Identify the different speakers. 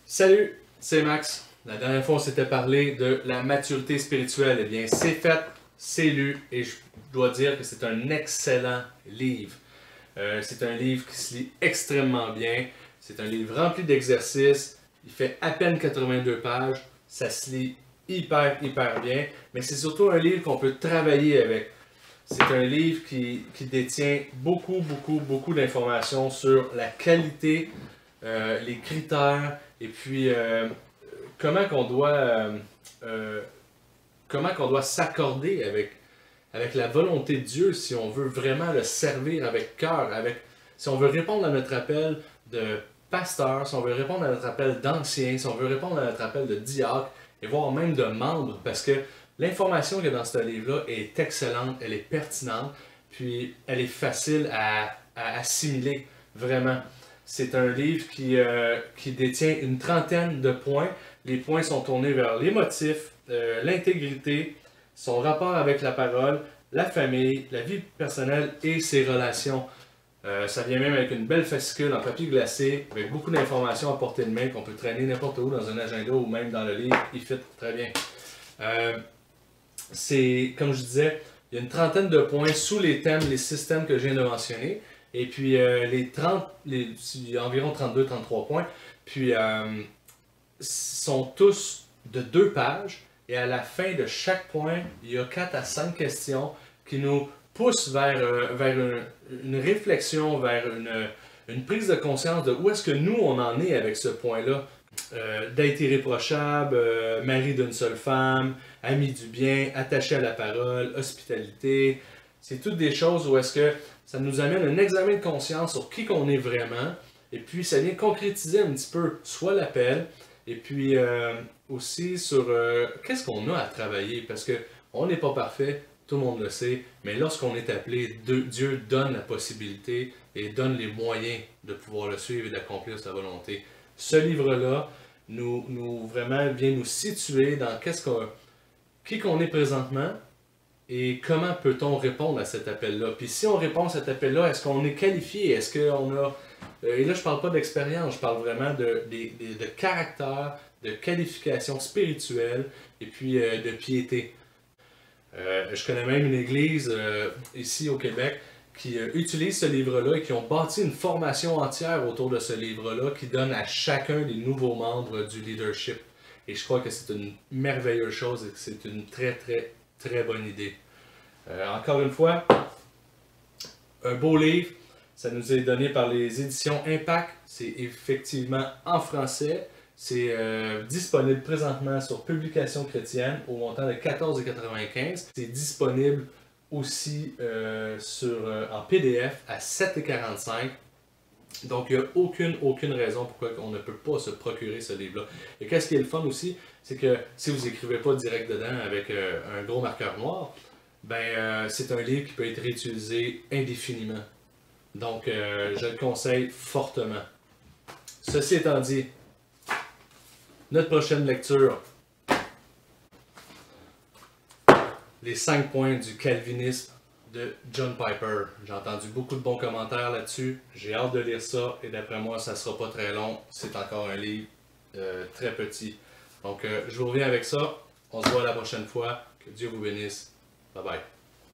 Speaker 1: Salut, c'est Max. La dernière fois, on s'était parlé de la maturité spirituelle. Eh bien, c'est fait, c'est lu, et je dois dire que c'est un excellent livre. C'est un livre qui se lit extrêmement bien. C'est un livre rempli d'exercices. Il fait à peine 82 pages. Ça se lit hyper bien. Mais c'est surtout un livre qu'on peut travailler avec. C'est un livre qui détient beaucoup d'informations sur la qualité, les critères, et puis comment qu'on doit, comment qu'on doit s'accorder avec la volonté de Dieu si on veut vraiment le servir avec cœur, si on veut répondre à notre appel de pasteur, si on veut répondre à notre appel d'ancien, si on veut répondre à notre appel de diacre, et voire même de membre, parce que l'information qu'il y a dans ce livre-là est excellente, elle est pertinente, puis elle est facile à assimiler, vraiment. C'est un livre qui détient une trentaine de points. Les points sont tournés vers les motifs, l'intégrité, son rapport avec la parole, la famille, la vie personnelle et ses relations. Ça vient même avec une belle fascicule en papier glacé, avec beaucoup d'informations à portée de main qu'on peut traîner n'importe où dans un agenda ou même dans le livre. Il fit très bien. C'est, comme je disais, il y a une trentaine de points sous les thèmes, les systèmes que je viens de mentionner. Et puis, il y a environ 32-33 points. Puis, sont tous de 2 pages. Et à la fin de chaque point, il y a 4 à 5 questions qui nous poussent vers une réflexion, vers une prise de conscience de où est-ce que nous, on en est avec ce point-là. D'être irréprochable, mari d'une seule femme, ami du bien, attaché à la parole, hospitalité. C'est toutes des choses où est-ce que ça nous amène un examen de conscience sur qui qu'on est vraiment. Et puis ça vient concrétiser un petit peu soit l'appel, et puis aussi sur qu'est-ce qu'on a à travailler. Parce qu'on n'est pas parfait, tout le monde le sait, mais lorsqu'on est appelé, Dieu donne la possibilité et donne les moyens de pouvoir le suivre et d'accomplir sa volonté. Ce livre-là nous vraiment vient nous situer dans qui qu'on est présentement et comment peut-on répondre à cet appel-là. Puis si on répond à cet appel-là, est-ce qu'on est qualifié? Est-ce qu'on a... et là, je parle pas d'expérience, je parle vraiment de caractère, de qualification spirituelle et puis de piété. Je connais même une église ici au Québec qui utilisent ce livre-là et qui ont bâti une formation entière autour de ce livre-là qui donne à chacun des nouveaux membres du leadership. Et je crois que c'est une merveilleuse chose et que c'est une très bonne idée. Encore une fois, un beau livre, ça nous est donné par les éditions Impact. C'est effectivement en français. C'est disponible présentement sur Publications chrétiennes au montant de 14,95 $. C'est disponible aussi en PDF à 7,45 $. Donc, il n'y a aucune raison pourquoi on ne peut pas se procurer ce livre-là. Et qu'est-ce qui est le fun aussi, c'est que si vous n'écrivez pas direct dedans avec un gros marqueur noir, ben, c'est un livre qui peut être réutilisé indéfiniment. Donc, je le conseille fortement. Ceci étant dit, notre prochaine lecture, les 5 points du calvinisme de John Piper. J'ai entendu beaucoup de bons commentaires là-dessus. J'ai hâte de lire ça et d'après moi, ça ne sera pas très long. C'est encore un livre très petit. Donc, je vous reviens avec ça. On se voit la prochaine fois. Que Dieu vous bénisse. Bye bye.